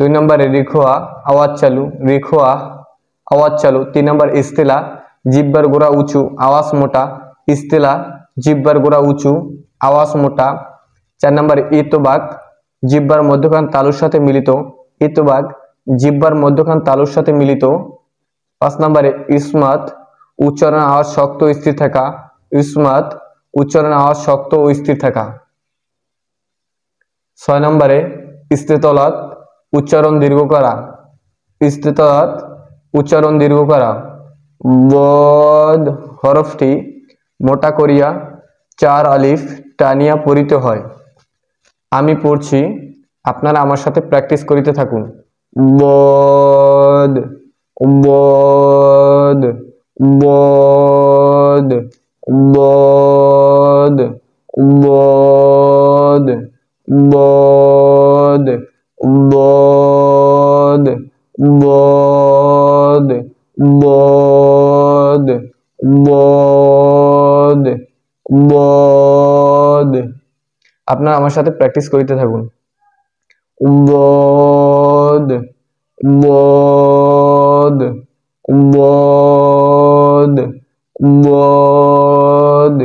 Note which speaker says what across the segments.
Speaker 1: 2 নম্বরে রিখোয়া আওয়াজ চালু, রিখোয়া আওয়াজ চালু। 3 নম্বর ইস্তেলা জিহ্বার গোড়া উঁচু আওয়াজ মোটা, ইস্তেলা জিহ্বার গোড়া উঁচু আওয়াজ মোটা। 4 নম্বর ইতবাক জিহ্বার মধ্যখান তালুর সাথে মিলিত, ইতবাক জিহ্বার মধ্যখান তালুর সাথে মিলিত। 5 নম্বরে ইসমাত উচ্চারণ আওয়াজ শক্ত ও স্থির থাকা, ইসমাত উচ্চারণ আওয়াজ শক্ত ও স্থির থাকা। 6 নম্বরে ইস্তেতলাত উচ্চারণ দীর্ঘ করা, ইস্তেতলাত উচ্চারণ দীর্ঘ করা। বদ হরফটি মোটা করিয়া 4 আলিফ টানিয়া পড়িতে হয়। আমি পড়ছি, আপনারা আমার সাথে প্র্যাকটিস করিতে থাকুন। বদ বদ বদ বদ বদ বদ বদ বদ বদ বদ বদ। আপনারা আমার সাথে প্র্যাকটিস করিতে থাকুন। বদ বদ বদ বদ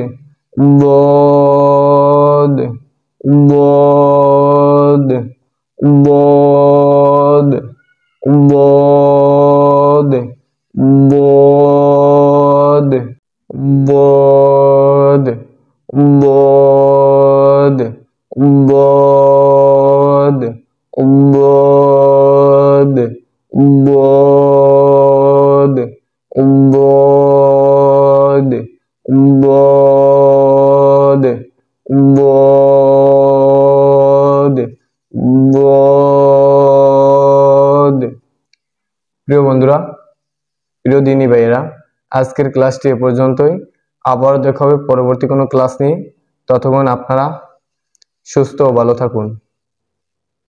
Speaker 1: বদ বদ বদ বদ বদ বদ বদ বদ বদ বদ বদ বদ বদ বদ। প্রিয় বন্ধুরা, প্রিয় দিনী ভাইয়েরা, আজকের ক্লাসটি এ পর্যন্তই। আবার দেখা হবে পরবর্তী কোনো ক্লাস নিয়ে। ততক্ষণ আপনারা সুস্থ ও ভালো থাকুন।